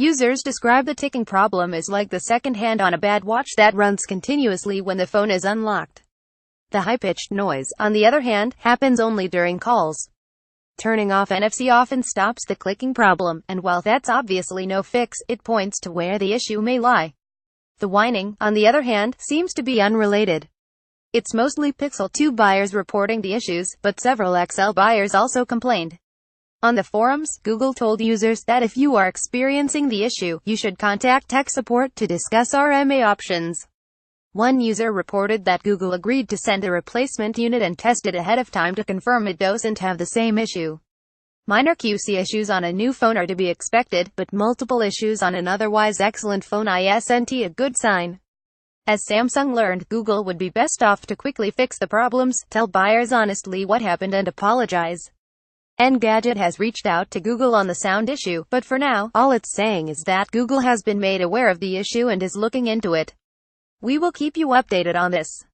Users describe the ticking problem as like the second hand on a bad watch that runs continuously when the phone is unlocked. The high-pitched noise, on the other hand, happens only during calls. Turning off NFC often stops the clicking problem, and while that's obviously no fix, it points to where the issue may lie. The whining, on the other hand, seems to be unrelated. It's mostly Pixel 2 buyers reporting the issues, but several XL buyers also complained. On the forums, Google told users that if you are experiencing the issue, you should contact tech support to discuss RMA options. One user reported that Google agreed to send a replacement unit and test it ahead of time to confirm it doesn't have the same issue. Minor QC issues on a new phone are to be expected, but multiple issues on an otherwise excellent phone isn't a good sign. As Samsung learned, Google would be best off to quickly fix the problems, tell buyers honestly what happened and apologize. Engadget has reached out to Google on the sound issue, but for now, all it's saying is that Google has been made aware of the issue and is looking into it. We will keep you updated on this.